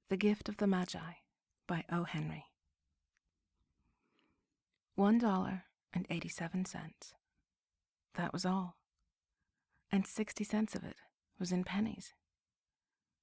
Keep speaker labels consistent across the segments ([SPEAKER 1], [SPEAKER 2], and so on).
[SPEAKER 1] The Gift of the Magi by O.Henry. $1.87. That was all. And 60 cents of it was in pennies.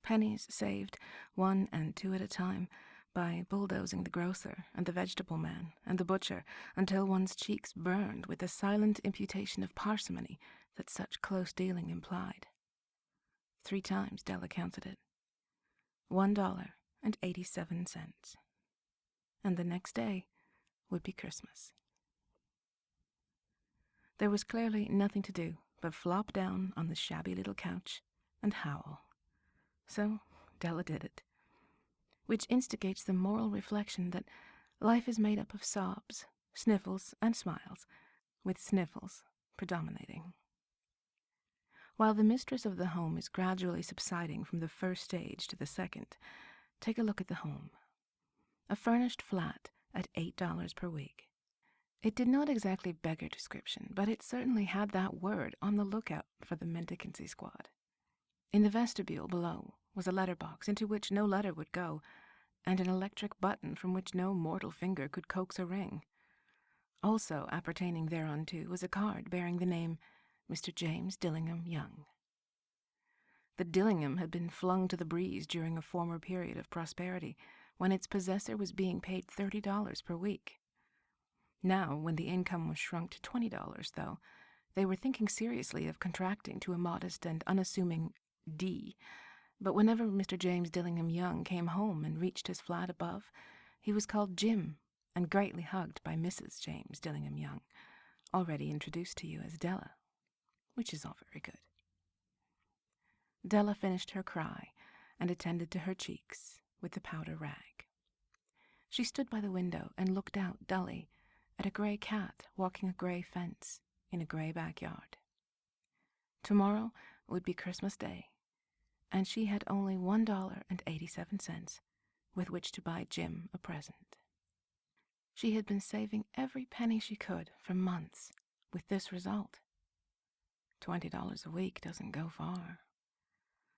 [SPEAKER 1] Pennies saved, 1 and 2 at a time, by bulldozing the grocer and the vegetable man and the butcher until one's cheeks burned with the silent imputation of parsimony that such close dealing implied. 3 times Della counted it. $1.87. And the next day would be Christmas. There was clearly nothing to do but flop down on the shabby little couch and howl. So Della did it, which instigates the moral reflection that life is made up of sobs, sniffles, and smiles, with sniffles predominating. While the mistress of the home is gradually subsiding from the first stage to the second, take a look at the home. A furnished flat at $8 per week. It did not exactly beggar description, but it certainly had that word on the lookout for the mendicancy squad. In the vestibule below was a letterbox into which no letter would go, and an electric button from which no mortal finger could coax a ring. Also appertaining thereunto was a card bearing the name Mr. James Dillingham Young. The Dillingham had been flung to the breeze during a former period of prosperity, when its possessor was being paid $30 per week. Now, when the income was shrunk to $20, though, they were thinking seriously of contracting to a modest and unassuming D. But whenever Mr. James Dillingham Young came home and reached his flat above, he was called Jim and greatly hugged by Mrs. James Dillingham Young, already introduced to you as Della, which is all very good. Della finished her cry and attended to her cheeks with the powder rag. She stood by the window and looked out dully at a gray cat walking a gray fence in a gray backyard. Tomorrow would be Christmas Day, and she had only $1.87 with which to buy Jim a present. She had been saving every penny she could for months, with this result. $20 a week doesn't go far.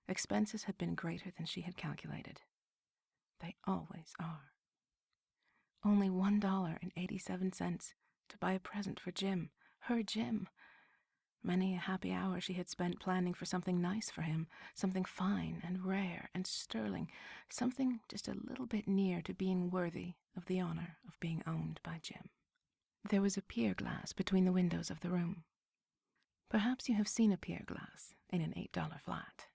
[SPEAKER 1] Expenses had been greater than she had calculated. They always are. Only $1.87 to buy a present for Jim, her Jim. Many a happy hour she had spent planning for something nice for him, something fine and rare and sterling, something just a little bit near to being worthy of the honor of being owned by Jim. There was a pier glass between the windows of the room. Perhaps you have seen a pier glass in an $8 flat.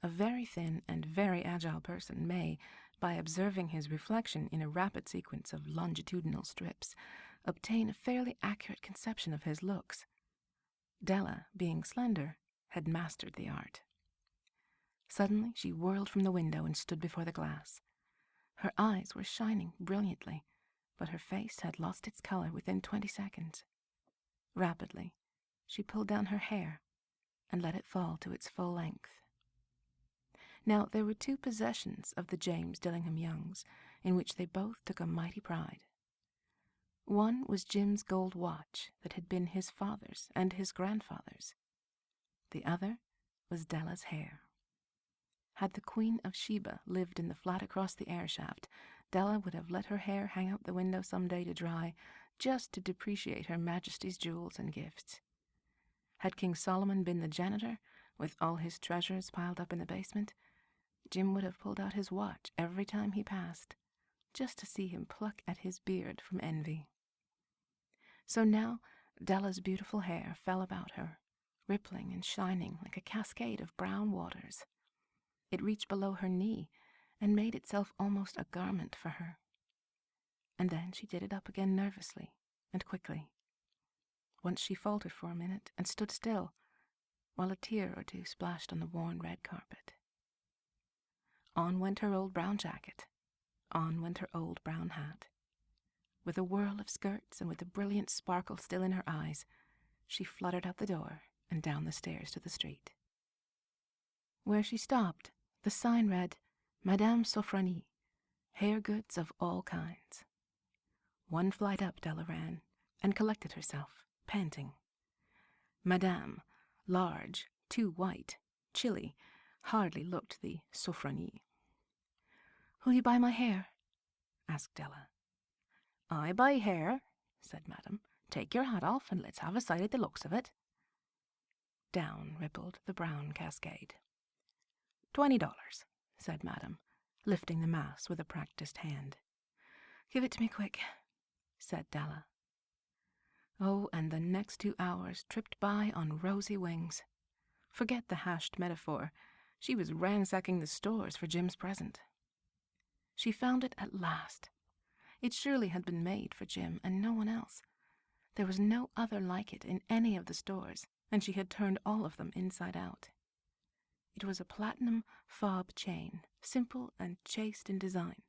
[SPEAKER 1] A very thin and very agile person may, by observing his reflection in a rapid sequence of longitudinal strips, obtain a fairly accurate conception of his looks. Della, being slender, had mastered the art. Suddenly she whirled from the window and stood before the glass. Her eyes were shining brilliantly, but her face had lost its color within 20 seconds. Rapidly, she pulled down her hair and let it fall to its full length. Now, there were 2 possessions of the James Dillingham Youngs in which they both took a mighty pride. One was Jim's gold watch that had been his father's and his grandfather's. The other was Della's hair. Had the Queen of Sheba lived in the flat across the air shaft, Della would have let her hair hang out the window some day to dry, just to depreciate Her Majesty's jewels and gifts. Had King Solomon been the janitor, with all his treasures piled up in the basement, Jim would have pulled out his watch every time he passed, just to see him pluck at his beard from envy. So now Della's beautiful hair fell about her, rippling and shining like a cascade of brown waters. It reached below her knee and made itself almost a garment for her. And then she did it up again nervously and quickly. Once she faltered for a minute and stood still, while a tear or 2 splashed on the worn red carpet. On went her old brown jacket. On went her old brown hat. With a whirl of skirts and with the brilliant sparkle still in her eyes, she fluttered out the door and down the stairs to the street. Where she stopped, the sign read, Madame Sofronie, hair goods of all kinds. 1 flight up Della ran, and collected herself, panting. Madame, large, too white, chilly, hardly looked the Sofronie. Will you buy my hair? Asked Della. I buy hair, said Madam. Take your hat off and let's have a sight at the looks of it. Down rippled the brown cascade. $20, said Madam, lifting the mass with a practised hand. Give it to me quick, said Della. Oh, and the next 2 hours tripped by on rosy wings. Forget the hashed metaphor. She was ransacking the stores for Jim's present. She found it at last. It surely had been made for Jim and no one else. There was no other like it in any of the stores, and she had turned all of them inside out. It was a platinum fob chain, simple and chaste in design,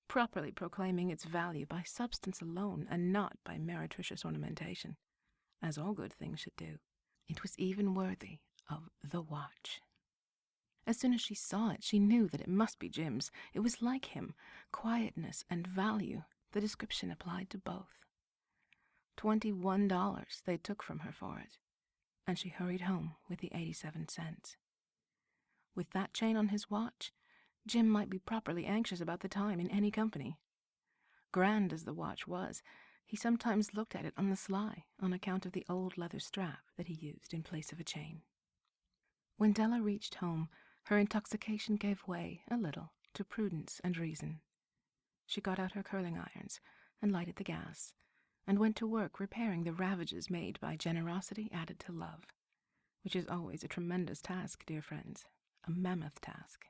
[SPEAKER 1] properly proclaiming its value by substance alone and not by meretricious ornamentation, as all good things should do. It was even worthy of the watch. As soon as she saw it, she knew that it must be Jim's. It was like him, quietness and value. The description applied to both. $21 they took from her for it, and she hurried home with the 87 cents. With that chain on his watch, Jim might be properly anxious about the time in any company. Grand as the watch was, he sometimes looked at it on the sly on account of the old leather strap that he used in place of a chain. When Della reached home, her intoxication gave way a little to prudence and reason. She got out her curling irons and lighted the gas, and went to work repairing the ravages made by generosity added to love, which is always a tremendous task, dear friends, a mammoth task.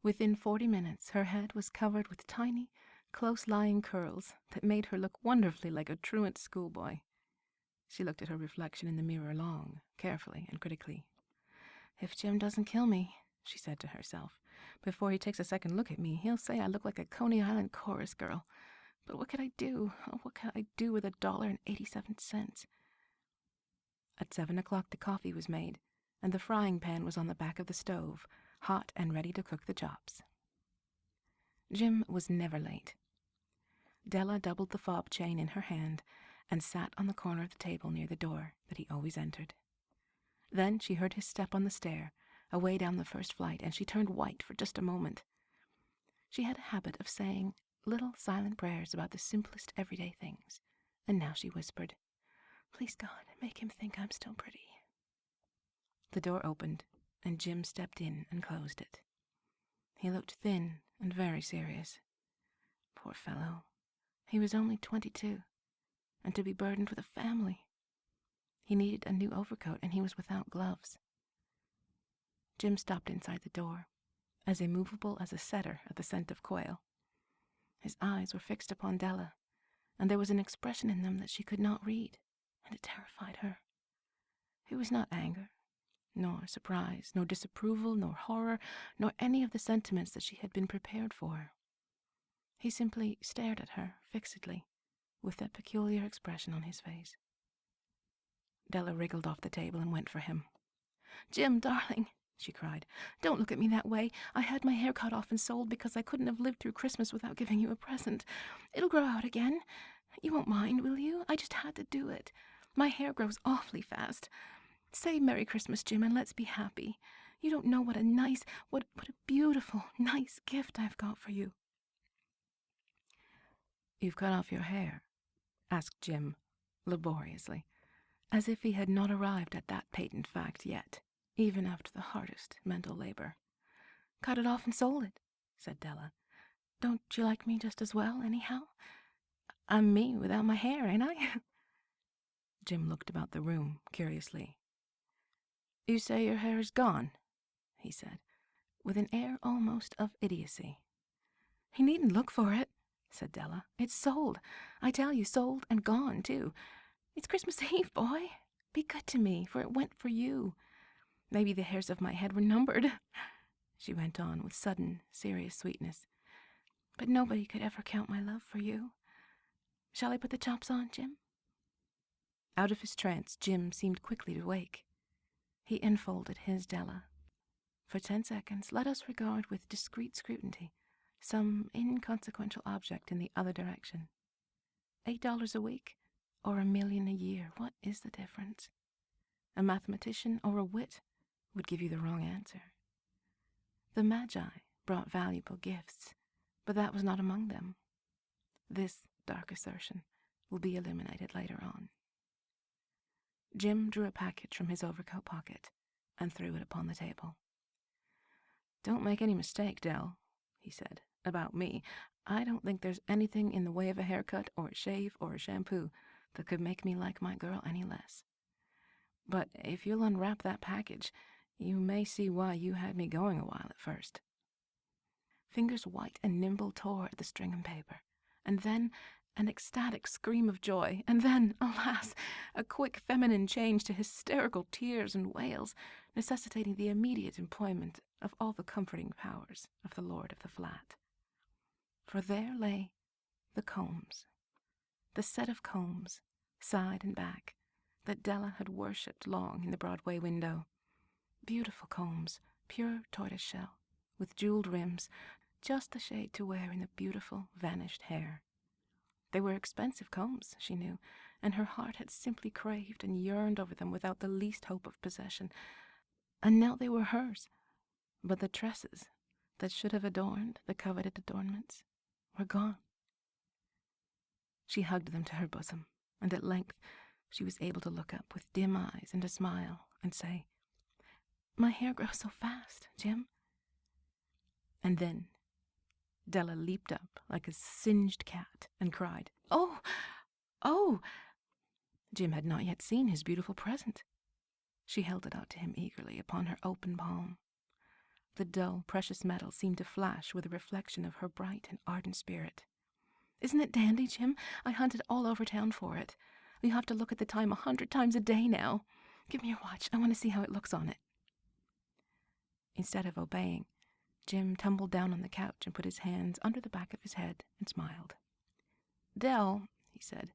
[SPEAKER 1] Within 40 minutes, her head was covered with tiny, close-lying curls that made her look wonderfully like a truant schoolboy. She looked at her reflection in the mirror long, carefully, and critically. If Jim doesn't kill me, she said to herself, before he takes a second look at me, he'll say I look like a Coney Island chorus girl. But what could I do? Oh, what could I do with $1.87? At 7 o'clock the coffee was made, and the frying pan was on the back of the stove, hot and ready to cook the chops. Jim was never late. Della doubled the fob chain in her hand and sat on the corner of the table near the door that he always entered. Then she heard his step on the stair, away down the first flight, and she turned white for just a moment. She had a habit of saying little silent prayers about the simplest everyday things, and now she whispered, "Please God, make him think I'm still pretty." The door opened, and Jim stepped in and closed it. He looked thin and very serious. Poor fellow. He was only 22, and to be burdened with a family. He needed a new overcoat, and he was without gloves. Jim stopped inside the door, as immovable as a setter at the scent of quail. His eyes were fixed upon Della, and there was an expression in them that she could not read, and it terrified her. It was not anger, nor surprise, nor disapproval, nor horror, nor any of the sentiments that she had been prepared for. He simply stared at her fixedly, with that peculiar expression on his face. Della wriggled off the table and went for him. "Jim, darling," she cried, "don't look at me that way. I had my hair cut off and sold because I couldn't have lived through Christmas without giving you a present. It'll grow out again. You won't mind, will you? I just had to do it. My hair grows awfully fast. Say Merry Christmas, Jim, and let's be happy. You don't know what a nice, what a beautiful, nice gift I've got for you." "You've cut off your hair?" asked Jim, laboriously, as if he had not arrived at that patent fact yet, even after the hardest mental labor. "Cut it off and sold it," said Della. "Don't you like me just as well, anyhow? I'm me without my hair, ain't I?" Jim looked about the room curiously. "You say your hair is gone?" he said, with an air almost of idiocy. "He needn't look for it," said Della. "It's sold. I tell you, sold and gone, too. It's Christmas Eve, boy. Be good to me, for it went for you. Maybe the hairs of my head were numbered," she went on with sudden, serious sweetness. "But nobody could ever count my love for you. Shall I put the chops on, Jim?" Out of his trance, Jim seemed quickly to wake. He enfolded his Della. For 10 seconds, let us regard with discreet scrutiny some inconsequential object in the other direction. $8 a week, or $1 million a year, what is the difference? A mathematician or a wit would give you the wrong answer. The Magi brought valuable gifts, but that was not among them. This dark assertion will be illuminated later on. Jim drew a package from his overcoat pocket and threw it upon the table. "Don't make any mistake, Dell," he said, "about me. I don't think there's anything in the way of a haircut or a shave or a shampoo that could make me like my girl any less. But if you'll unwrap that package, you may see why you had me going a while at first." Fingers white and nimble tore at the string and paper, and then an ecstatic scream of joy, and then, alas, a quick feminine change to hysterical tears and wails, necessitating the immediate employment of all the comforting powers of the lord of the flat. For there lay the combs, the set of combs, side and back, that Della had worshipped long in the Broadway window. Beautiful combs, pure tortoiseshell, with jeweled rims, just the shade to wear in the beautiful, vanished hair. They were expensive combs, she knew, and her heart had simply craved and yearned over them without the least hope of possession. And now they were hers, but the tresses that should have adorned the coveted adornments were gone. She hugged them to her bosom, and at length she was able to look up with dim eyes and a smile and say, "My hair grows so fast, Jim." And then Della leaped up like a singed cat and cried, "Oh, oh!" Jim had not yet seen his beautiful present. She held it out to him eagerly upon her open palm. The dull, precious metal seemed to flash with a reflection of her bright and ardent spirit. "Isn't it dandy, Jim? I hunted all over town for it. You have to look at the time 100 times a day now. Give me your watch. I want to see how it looks on it." Instead of obeying, Jim tumbled down on the couch and put his hands under the back of his head and smiled. "Dell," he said,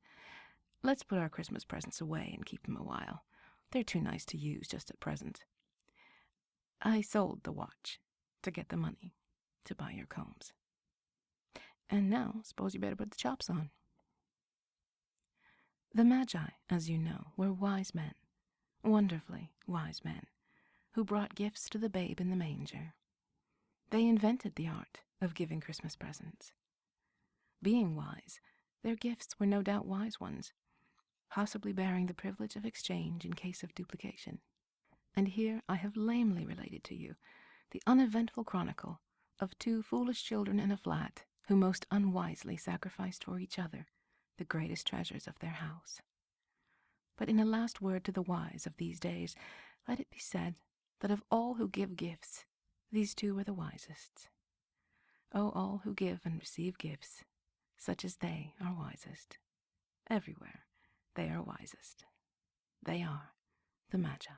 [SPEAKER 1] "let's put our Christmas presents away and keep them a while. They're too nice to use just at present. I sold the watch to get the money to buy your combs. And now, suppose you better put the chops on." The Magi, as you know, were wise men, wonderfully wise men, who brought gifts to the babe in the manger. They invented the art of giving Christmas presents. Being wise, their gifts were no doubt wise ones, possibly bearing the privilege of exchange in case of duplication. And here I have lamely related to you the uneventful chronicle of two foolish children in a flat who most unwisely sacrificed for each other the greatest treasures of their house. But in a last word to the wise of these days, let it be said that of all who give gifts, these two were the wisest. O all who give and receive gifts, such as they are wisest. Everywhere they are wisest. They are the Magi.